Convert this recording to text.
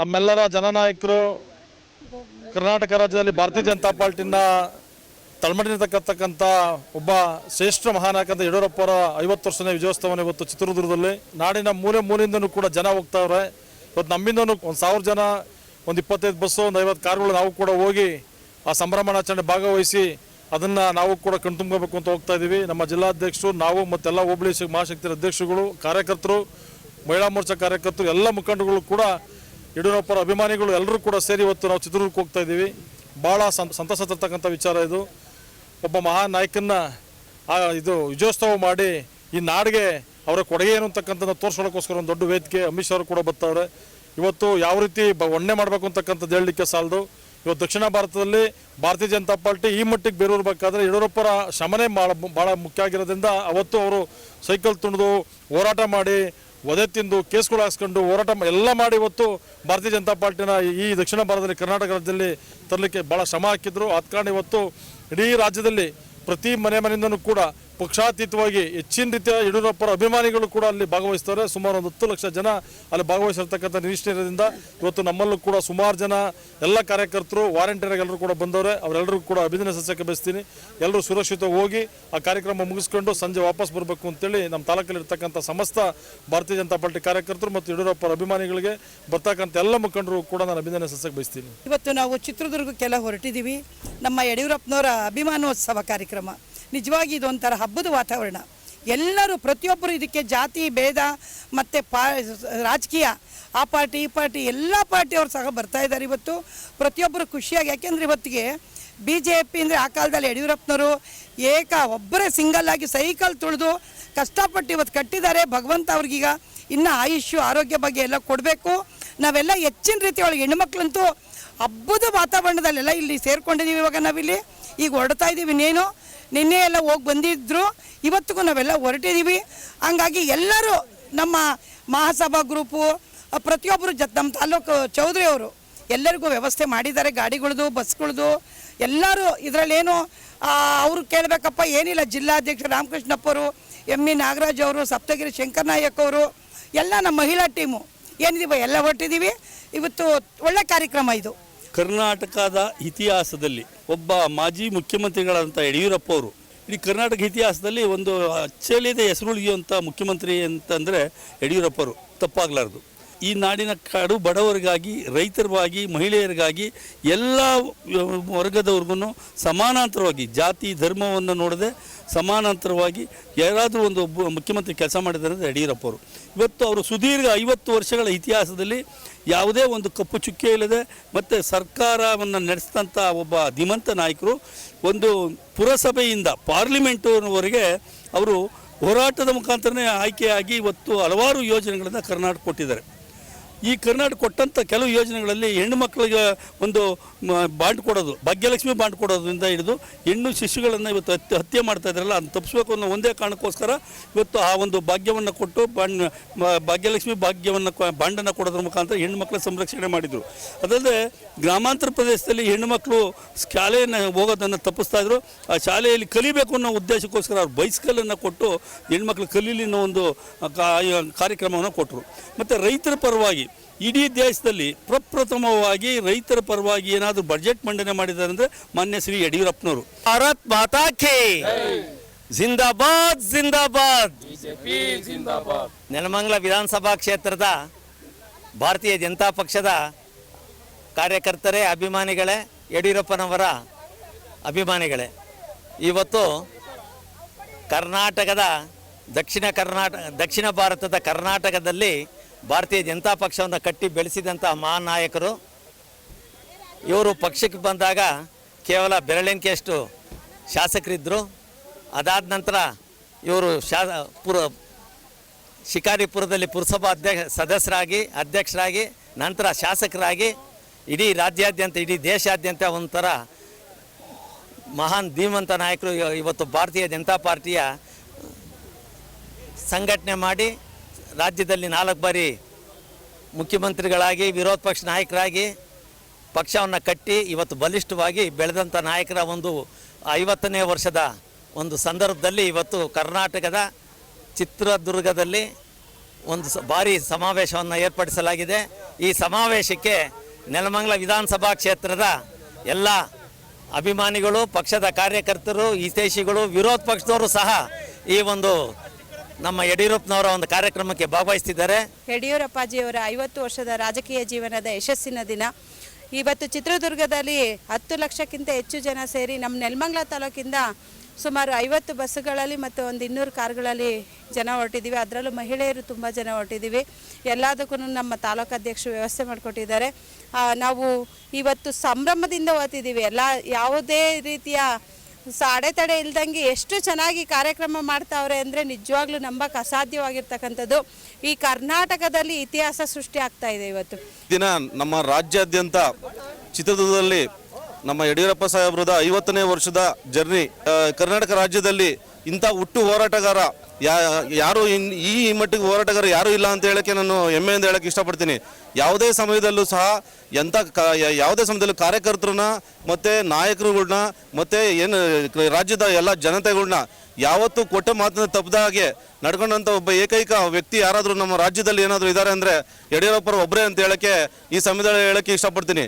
ನಮ್ಮೆಲ್ಲರ ಜನನಾಯಕರು ಕರ್ನಾಟಕ ರಾಜ್ಯದಲ್ಲಿ ಭಾರತೀಯ ಜನತಾ ಪಾರ್ಟಿನ ತಳಮಡಿರ್ತಕ್ಕಂಥ ಒಬ್ಬ ಶ್ರೇಷ್ಠ ಮಹಾನಾಯಕ ಅಂತ ಯಡಿಯೂರಪ್ಪರ 50 ವರ್ಷನೇ ವಿಜಯೋತ್ಸವನ ಇವತ್ತು ಚಿತ್ರದುರ್ಗದಲ್ಲಿ ನಾಡಿನ ಮೂಲೆ ಮೂಲೆಯಿಂದನೂ ಕೂಡ ಜನ ಹೋಗ್ತಾವ್ರೆ. ಇವತ್ತು ನಮ್ಮಿಂದನೂ 1000 ಜನ, ಒಂದು 25 ಬಸ್ಸು, ಒಂದು 50 ಕಾರುಗಳು ನಾವು ಕೂಡ ಹೋಗಿ ಆ ಸಂಭ್ರಮಾಚರಣೆ ಭಾಗವಹಿಸಿ ಅದನ್ನು ನಾವು ಕೂಡ ಕಣ್ತುಂಬಬೇಕು ಅಂತ ಹೋಗ್ತಾ ಇದ್ದೀವಿ. ನಮ್ಮ ಜಿಲ್ಲಾಧ್ಯಕ್ಷರು, ನಾವು ಮತ್ತೆಲ್ಲ ಹೋಬಳಿ ಮಹಾಶಕ್ತಿಯ ಅಧ್ಯಕ್ಷರುಗಳು, ಕಾರ್ಯಕರ್ತರು, ಮಹಿಳಾ ಮೋರ್ಚಾ ಕಾರ್ಯಕರ್ತರು, ಎಲ್ಲ ಮುಖಂಡಗಳು ಕೂಡ ಯಡಿಯೂರಪ್ಪರ ಅಭಿಮಾನಿಗಳು ಎಲ್ಲರೂ ಕೂಡ ಸೇರಿ ಇವತ್ತು ನಾವು ಚಿತ್ರದುರ್ಗಕ್ಕೆ ಹೋಗ್ತಾ ಇದ್ದೀವಿ. ಭಾಳ ಸಂತಸ ತರ್ತಕ್ಕಂಥ ವಿಚಾರ ಇದು. ಒಬ್ಬ ಮಹಾನ್ ನಾಯಕನ್ನ ಇದು ವಿಜಯೋತ್ಸವ ಮಾಡಿ ಈ ನಾಡಿಗೆ ಅವರ ಕೊಡುಗೆ ಏನು ಅಂತಕ್ಕಂಥದ್ದು ತೋರಿಸ್ಕೊಳ್ಳೋಕ್ಕೋಸ್ಕರ ಒಂದು ದೊಡ್ಡ ವೇದಿಕೆ ಅಮಿತ್ ಶಾ ಅವರು ಕೂಡ ಬರ್ತಾವ್ರೆ. ಇವತ್ತು ಯಾವ ರೀತಿ ಒಣ್ಣೆ ಮಾಡಬೇಕು ಅಂತಕ್ಕಂಥದ್ದು ಹೇಳಲಿಕ್ಕೆ ಸಾಲದು. ಇವತ್ತು ದಕ್ಷಿಣ ಭಾರತದಲ್ಲಿ ಭಾರತೀಯ ಜನತಾ ಪಾರ್ಟಿ ಈ ಮಟ್ಟಿಗೆ ಬೇರೂರಬೇಕಾದ್ರೆ ಯಡಿಯೂರಪ್ಪರ ಶ್ರಮನೇ ಭಾಳ ಮುಖ್ಯ ಆಗಿರೋದ್ರಿಂದ ಅವತ್ತು ಅವರು ಸೈಕಲ್ ತುಣಿದು ಹೋರಾಟ ಮಾಡಿ, ಒದೆ ತಿಂದು, ಕೇಸ್ಗಳು ಹಾಕ್ಸ್ಕೊಂಡು ಹೋರಾಟ ಎಲ್ಲ ಮಾಡಿ ಇವತ್ತು ಭಾರತೀಯ ಜನತಾ ಪಾರ್ಟಿನ ಈ ದಕ್ಷಿಣ ಭಾರತದಲ್ಲಿ ಕರ್ನಾಟಕ ರಾಜ್ಯದಲ್ಲಿ ತರಲಿಕ್ಕೆ ಭಾಳ ಶ್ರಮ ಹಾಕಿದ್ರು. ಆದ ಕಾರಣ ಇವತ್ತು ಇಡೀ ರಾಜ್ಯದಲ್ಲಿ ಪ್ರತಿ ಮನೆಯಿಂದನೂ ಕೂಡ ಪಕ್ಷಾತೀತವಾಗಿ ಹೆಚ್ಚಿನ ರೀತಿಯ ಯಡಿಯೂರಪ್ಪರ ಅಭಿಮಾನಿಗಳು ಕೂಡ ಅಲ್ಲಿ ಭಾಗವಹಿಸ್ತಾರೆ. ಸುಮಾರು ಒಂದು 10 ಲಕ್ಷ ಜನ ಅಲ್ಲಿ ಭಾಗವಹಿಸಿರ್ತಕ್ಕಂಥ ನಿರೀಕ್ಷೆ ಇರೋದ್ರಿಂದ ಇವತ್ತು ನಮ್ಮಲ್ಲೂ ಕೂಡ ಸುಮಾರು ಜನ ಎಲ್ಲ ಕಾರ್ಯಕರ್ತರು, ವಾರಂಟಿಯರ್ ಎಲ್ಲರೂ ಕೂಡ ಬಂದವರೆ. ಅವರೆಲ್ಲರಿಗೂ ಕೂಡ ಅಭಿನಂದನೆ ಸಲ್ಲಿಸಕ್ಕೆ ಬಯಸ್ತೀನಿ. ಎಲ್ಲರೂ ಸುರಕ್ಷಿತವಾಗಿ ಹೋಗಿ ಆ ಕಾರ್ಯಕ್ರಮ ಮುಗಿಸ್ಕೊಂಡು ಸಂಜೆ ವಾಪಸ್ ಬರಬೇಕು ಅಂತೇಳಿ ನಮ್ಮ ತಾಲೂಕಲ್ಲಿರ್ತಕ್ಕಂಥ ಸಮಸ್ತ ಭಾರತೀಯ ಜನತಾ ಪಾರ್ಟಿ ಕಾರ್ಯಕರ್ತರು ಮತ್ತು ಯಡಿಯೂರಪ್ಪರ ಅಭಿಮಾನಿಗಳಿಗೆ ಬರ್ತಕ್ಕಂಥ ಎಲ್ಲ ಮುಖಂಡರು ಕೂಡ ನಾನು ಅಭಿನಂದನೆ ಸಲ್ಲಿಸಕ್ಕೆ ಬಯಸ್ತೀನಿ. ಇವತ್ತು ನಾವು ಚಿತ್ರದುರ್ಗಕ್ಕೆಲ್ಲ ಹೊರಟಿದ್ದೀವಿ. ನಮ್ಮ ಯಡಿಯೂರಪ್ಪನವರ ಅಭಿಮಾನೋತ್ಸವ ಕಾರ್ಯಕ್ರಮ ನಿಜವಾಗಿ ಇದೊಂಥರ ಹಬ್ಬದ ವಾತಾವರಣ. ಎಲ್ಲರೂ ಪ್ರತಿಯೊಬ್ಬರು ಇದಕ್ಕೆ ಜಾತಿ ಭೇದ ಮತ್ತು ರಾಜಕೀಯ ಆ ಪಾರ್ಟಿ ಈ ಪಾರ್ಟಿ ಎಲ್ಲ ಪಾರ್ಟಿಯವರು ಸಹ ಬರ್ತಾ ಇದ್ದಾರೆ. ಇವತ್ತು ಪ್ರತಿಯೊಬ್ಬರು ಖುಷಿಯಾಗಿ, ಯಾಕೆಂದರೆ ಇವತ್ತಿಗೆ BJP ಅಂದರೆ ಆ ಕಾಲದಲ್ಲಿ ಯಡಿಯೂರಪ್ಪನವರು ಒಬ್ಬರೇ ಸಿಂಗಲ್ ಆಗಿ ಸೈಕಲ್ ತುಳಿದು ಕಷ್ಟಪಟ್ಟು ಇವತ್ತು ಕಟ್ಟಿದ್ದಾರೆ. ಭಗವಂತ ಅವ್ರಿಗೀಗ ಇನ್ನು ಆಯುಷ್ಯ ಆರೋಗ್ಯ ಬಗ್ಗೆ ಎಲ್ಲ ಕೊಡಬೇಕು. ನಾವೆಲ್ಲ ಹೆಚ್ಚಿನ ರೀತಿ ಒಳಗೆ ಹೆಣ್ಣುಮಕ್ಳಂತೂ ಹಬ್ಬದ ವಾತಾವರಣದಲ್ಲೆಲ್ಲ ಇಲ್ಲಿ ಸೇರ್ಕೊಂಡಿದ್ದೀವಿ. ಇವಾಗ ನಾವಿಲ್ಲಿ ಈಗ ಹೊರಡ್ತಾ ಇದ್ದೀವಿ. ನಿನ್ನೆ ಎಲ್ಲ ಹೋಗಿ ಬಂದಿದ್ರು, ಇವತ್ತಿಗೂ ನಾವೆಲ್ಲ ಹೊರಟಿದ್ದೀವಿ. ಹಂಗಾಗಿ ಎಲ್ಲರೂ ನಮ್ಮ ಮಹಾಸಭಾ ಗ್ರೂಪು ಪ್ರತಿಯೊಬ್ಬರು ನಮ್ಮ ತಾಲೂಕು ಚೌಧರಿ ಅವರು ಎಲ್ಲರಿಗೂ ವ್ಯವಸ್ಥೆ ಮಾಡಿದ್ದಾರೆ. ಗಾಡಿಗಳದು, ಬಸ್ಗಳದು ಎಲ್ಲರೂ ಇದರಲ್ಲೇನು ಅವರು ಕೇಳಬೇಕಪ್ಪ ಏನಿಲ್ಲ. ಜಿಲ್ಲಾಧ್ಯಕ್ಷ ರಾಮಕೃಷ್ಣಪ್ಪವರು, ME ನಾಗರಾಜ್ ಅವರು, ಸಪ್ತಗಿರಿ ಶಂಕರನಾಯಕ್ ಅವರು ಎಲ್ಲ ನಮ್ಮ ಮಹಿಳಾ ಟೀಮು ಏನಿದೀವ ಎಲ್ಲ ಹೊರಟಿದ್ದೀವಿ. ಇವತ್ತು ಒಳ್ಳೆ ಕಾರ್ಯಕ್ರಮ ಇದು. ಕರ್ನಾಟಕದ ಇತಿಹಾಸದಲ್ಲಿ ಒಬ್ಬ ಮಾಜಿ ಮುಖ್ಯಮಂತ್ರಿಗಳಾದಂಥ ಯಡಿಯೂರಪ್ಪ ಅವರು ಇಡೀ ಕರ್ನಾಟಕ ಇತಿಹಾಸದಲ್ಲಿ ಒಂದು ಅಚ್ಚಳಿಯದ ಹೆಸರುಳಿಯುವಂಥ ಮುಖ್ಯಮಂತ್ರಿ ಅಂತಂದರೆ ಯಡಿಯೂರಪ್ಪರು, ತಪ್ಪಾಗಲಾರ್ದು. ಈ ನಾಡಿನ ಕಡು ಬಡವರಿಗಾಗಿ, ರೈತರಿಗಾಗಿ, ಮಹಿಳೆಯರಿಗಾಗಿ ಎಲ್ಲ ವರ್ಗದವ್ರಿಗೂ ಸಮಾನಾಂತರವಾಗಿ ಜಾತಿ ಧರ್ಮವನ್ನು ನೋಡದೆ ಸಮಾನಾಂತರವಾಗಿ ಯಾರಾದರೂ ಒಂದು ಮುಖ್ಯಮಂತ್ರಿ ಕೆಲಸ ಮಾಡಿದ್ದಾರೆ ಅಂದರೆ ಯಡಿಯೂರಪ್ಪರು. ಇವತ್ತು ಅವರು ಸುದೀರ್ಘ 50 ವರ್ಷಗಳ ಇತಿಹಾಸದಲ್ಲಿ ಯಾವುದೇ ಒಂದು ಕಪ್ಪು ಚುಕ್ಕೆ ಇಲ್ಲದೆ ಮತ್ತು ಸರ್ಕಾರವನ್ನು ನಡೆಸಿದಂಥ ಒಬ್ಬ ಧೀಮಂತ ನಾಯಕರು. ಒಂದು ಪುರಸಭೆಯಿಂದ ಪಾರ್ಲಿಮೆಂಟ್ವರೆಗೆ ಅವರು ಹೋರಾಟದ ಮುಖಾಂತರನೇ ಆಯ್ಕೆಯಾಗಿ ಇವತ್ತು ಹಲವಾರು ಯೋಜನೆಗಳನ್ನು ಕರ್ನಾಟಕ ಕೊಟ್ಟಿದ್ದಾರೆ. ಈ ಕರ್ನಾಟಕ ಕೊಟ್ಟಂಥ ಕೆಲವು ಯೋಜನೆಗಳಲ್ಲಿ ಹೆಣ್ಣು ಮಕ್ಕಳಿಗೆ ಒಂದು ಬಾಂಡ್ ಕೊಡೋದು, ಭಾಗ್ಯಲಕ್ಷ್ಮಿ ಬಾಂಡ್ ಕೊಡೋದ್ರಿಂದ ಹಿಡಿದು ಹೆಣ್ಣು ಶಿಶುಗಳನ್ನು ಇವತ್ತು ಹತ್ಯೆ ಮಾಡ್ತಾ ಇದ್ದಾರಲ್ಲ, ಅದನ್ನು ತಪ್ಪಿಸ್ಬೇಕು ಅನ್ನೋ ಒಂದೇ ಕಾರಣಕ್ಕೋಸ್ಕರ ಇವತ್ತು ಆ ಒಂದು ಭಾಗ್ಯವನ್ನು ಕೊಟ್ಟು ಭಾಗ್ಯಲಕ್ಷ್ಮಿ ಬಾಂಡನ್ನು ಕೊಡೋದ್ರ ಮುಖಾಂತರ ಹೆಣ್ಣು ಮಕ್ಕಳ ಸಂರಕ್ಷಣೆ ಮಾಡಿದರು. ಅದಲ್ಲದೆ ಗ್ರಾಮಾಂತರ ಪ್ರದೇಶದಲ್ಲಿ ಹೆಣ್ಣು ಮಕ್ಕಳು ಶಾಲೆಯನ್ನು ಹೋಗೋದನ್ನು ತಪ್ಪಿಸ್ತಾ ಇದ್ರು. ಆ ಶಾಲೆಯಲ್ಲಿ ಕಲಿಬೇಕು ಅನ್ನೋ ಉದ್ದೇಶಕ್ಕೋಸ್ಕರ ಅವ್ರು ಬೈಸ್ಕಲನ್ನು ಕೊಟ್ಟು ಹೆಣ್ಮಕ್ಳು ಕಲೀಲಿ ಅನ್ನೋ ಒಂದು ಕಾರ್ಯಕ್ರಮವನ್ನು ಕೊಟ್ಟರು. ಮತ್ತು ರೈತರ ಪರವಾಗಿ ಇಡೀ ದೇಶದಲ್ಲಿ ಪ್ರಪ್ರಥಮವಾಗಿ ರೈತರ ಪರವಾಗಿ ಏನಾದರೂ ಬಜೆಟ್ ಮಂಡನೆ ಮಾಡಿದ್ದಾರೆ ಅಂದರೆ ಮಾನ್ಯ ಶ್ರೀ ಯಡಿಯೂರಪ್ಪನವರು. ಭಾರತ್ ಮಾತಾ ಕಿ ಜಿಂದಾಬಾದ್ ಜಿಂದಾಬಾದ್. ನೆಲಮಂಗಲ ವಿಧಾನಸಭಾ ಕ್ಷೇತ್ರದ ಭಾರತೀಯ ಜನತಾ ಪಕ್ಷದ ಕಾರ್ಯಕರ್ತರೇ, ಅಭಿಮಾನಿಗಳೇ, ಯಡಿಯೂರಪ್ಪನವರ ಅಭಿಮಾನಿಗಳೇ, ಇವತ್ತು ಕರ್ನಾಟಕದ ದಕ್ಷಿಣ ಭಾರತದ ಕರ್ನಾಟಕದಲ್ಲಿ ಭಾರತೀಯ ಜನತಾ ಪಕ್ಷವನ್ನು ಕಟ್ಟಿ ಬೆಳೆಸಿದಂಥ ಮಹಾನ್ ನಾಯಕರು ಇವರು. ಪಕ್ಷಕ್ಕೆ ಬಂದಾಗ ಕೇವಲ ಬೆರಳೆಣಿಕೆಯಷ್ಟು ಶಾಸಕರಿದ್ದರು. ಅದಾದ ನಂತರ ಇವರು ಶಿಕಾರಿಪುರದಲ್ಲಿ ಪುರಸಭಾ ಅಧ್ಯಕ್ಷರಾಗಿ ನಂತರ ಶಾಸಕರಾಗಿ ಇಡೀ ರಾಜ್ಯಾದ್ಯಂತ, ಇಡೀ ದೇಶಾದ್ಯಂತ ಒಂಥರ ಮಹಾನ್ ಧೀಮಂತ ನಾಯಕರು. ಇವತ್ತು ಭಾರತೀಯ ಜನತಾ ಪಾರ್ಟಿಯ ಸಂಘಟನೆ ಮಾಡಿ ರಾಜ್ಯದಲ್ಲಿ 4 ಬಾರಿ ಮುಖ್ಯಮಂತ್ರಿಗಳಾಗಿ, ವಿರೋಧ ಪಕ್ಷ ನಾಯಕರಾಗಿ ಪಕ್ಷವನ್ನು ಕಟ್ಟಿ ಇವತ್ತು ಬಲಿಷ್ಠವಾಗಿ ಬೆಳೆದಂಥ ನಾಯಕರ ಒಂದು 50ನೇ ವರ್ಷದ ಒಂದು ಸಂದರ್ಭದಲ್ಲಿ ಇವತ್ತು ಕರ್ನಾಟಕದ ಚಿತ್ರದುರ್ಗದಲ್ಲಿ ಒಂದು ಭಾರಿ ಸಮಾವೇಶವನ್ನು ಏರ್ಪಡಿಸಲಾಗಿದೆ. ಈ ಸಮಾವೇಶಕ್ಕೆ ನೆಲಮಂಗಲ ವಿಧಾನಸಭಾ ಕ್ಷೇತ್ರದ ಎಲ್ಲ ಅಭಿಮಾನಿಗಳು, ಪಕ್ಷದ ಕಾರ್ಯಕರ್ತರು, ಹಿತೈಷಿಗಳು, ವಿರೋಧ ಪಕ್ಷದವರು ಸಹ ಈ ಒಂದು ನಮ್ಮ ಯಡಿಯೂರಪ್ಪನವರ ಒಂದು ಕಾರ್ಯಕ್ರಮಕ್ಕೆ ಭಾಗವಹಿಸ್ತಿದ್ದಾರೆ. ಯಡಿಯೂರಪ್ಪಾಜಿಯವರ 50 ವರ್ಷದ ರಾಜಕೀಯ ಜೀವನದ ಯಶಸ್ಸಿನ ದಿನ. ಇವತ್ತು ಚಿತ್ರದುರ್ಗದಲ್ಲಿ 10 ಲಕ್ಷಕ್ಕಿಂತ ಹೆಚ್ಚು ಜನ ಸೇರಿ ನಮ್ಮ ನೆಲಮಂಗಲ ತಾಲೂಕಿಂದ ಸುಮಾರು 50 ಬಸ್ಸುಗಳಲ್ಲಿ ಮತ್ತು ಒಂದು 200 ಕಾರ್ಗಳಲ್ಲಿ ಜನ ಹೊರಟಿದ್ದೀವಿ. ಅದರಲ್ಲೂ ಮಹಿಳೆಯರು ತುಂಬ ಜನ ಹೊರಟಿದ್ದೀವಿ. ಎಲ್ಲದಕ್ಕೂ ನಮ್ಮ ತಾಲೂಕು ಅಧ್ಯಕ್ಷರು ವ್ಯವಸ್ಥೆ ಮಾಡಿಕೊಟ್ಟಿದ್ದಾರೆ. ನಾವು ಇವತ್ತು ಸಂಭ್ರಮದಿಂದ ಓದ್ತಿದ್ದೀವಿ. ಯಾವುದೇ ರೀತಿಯ ಅಡೆತಡೆ ಇಲ್ದಂಗೆ ಎಷ್ಟು ಚೆನ್ನಾಗಿ ಕಾರ್ಯಕ್ರಮ ಮಾಡ್ತಾವ್ರೆ ಅಂದರೆ ನಿಜವಾಗ್ಲೂ ನಂಬಕ್ಕೆ ಅಸಾಧ್ಯವಾಗಿರ್ತಕ್ಕಂಥದ್ದು. ಈ ಕರ್ನಾಟಕದಲ್ಲಿ ಇತಿಹಾಸ ಸೃಷ್ಟಿ ಆಗ್ತಾ ಇದೆ ಇವತ್ತು. ದಿನ ನಮ್ಮ ರಾಜ್ಯಾದ್ಯಂತ ಚಿತ್ರದುರ್ಗದಲ್ಲಿ ನಮ್ಮ ಯಡಿಯೂರಪ್ಪ ಸಾಹೇಬ್ರದ 50ನೇ ವರ್ಷದ ಜರ್ನಿ. ಕರ್ನಾಟಕ ರಾಜ್ಯದಲ್ಲಿ ಇಂಥ ಹುಟ್ಟು ಹೋರಾಟಗಾರ ಯಾರು ಈ ಮಟ್ಟಿಗೆ ಹೋರಾಟಗಾರ ಯಾರೂ ಇಲ್ಲ ಅಂತ ಹೇಳಕ್ಕೆ ನಾನು ಹೆಮ್ಮೆಯಿಂದ ಹೇಳಕ್ಕೆ ಇಷ್ಟಪಡ್ತೀನಿ. ಯಾವುದೇ ಸಮಯದಲ್ಲೂ ಸಹ ಯಾವುದೇ ಸಮಯದಲ್ಲೂ ಕಾರ್ಯಕರ್ತರನ್ನ ಮತ್ತು ನಾಯಕರುಗಳ್ನ ಮತ್ತು ಏನು ರಾಜ್ಯದ ಎಲ್ಲ ಜನತೆಗಳ್ನ ಯಾವತ್ತೂ ಕೊಟ್ಟ ಮಾತನ್ನ ತಪ್ಪದ ಹಾಗೆ ನಡ್ಕೊಂಡಂಥ ಒಬ್ಬ ಏಕೈಕ ವ್ಯಕ್ತಿ ಯಾರಾದರೂ ನಮ್ಮ ರಾಜ್ಯದಲ್ಲಿ ಏನಾದರೂ ಇದ್ದಾರೆ ಅಂದರೆ ಯಡಿಯೂರಪ್ಪರು ಒಬ್ಬರೇ ಅಂತ ಹೇಳಕ್ಕೆ ಈ ಸಮಯದಲ್ಲಿ ಹೇಳಕ್ಕೆ ಇಷ್ಟಪಡ್ತೀನಿ.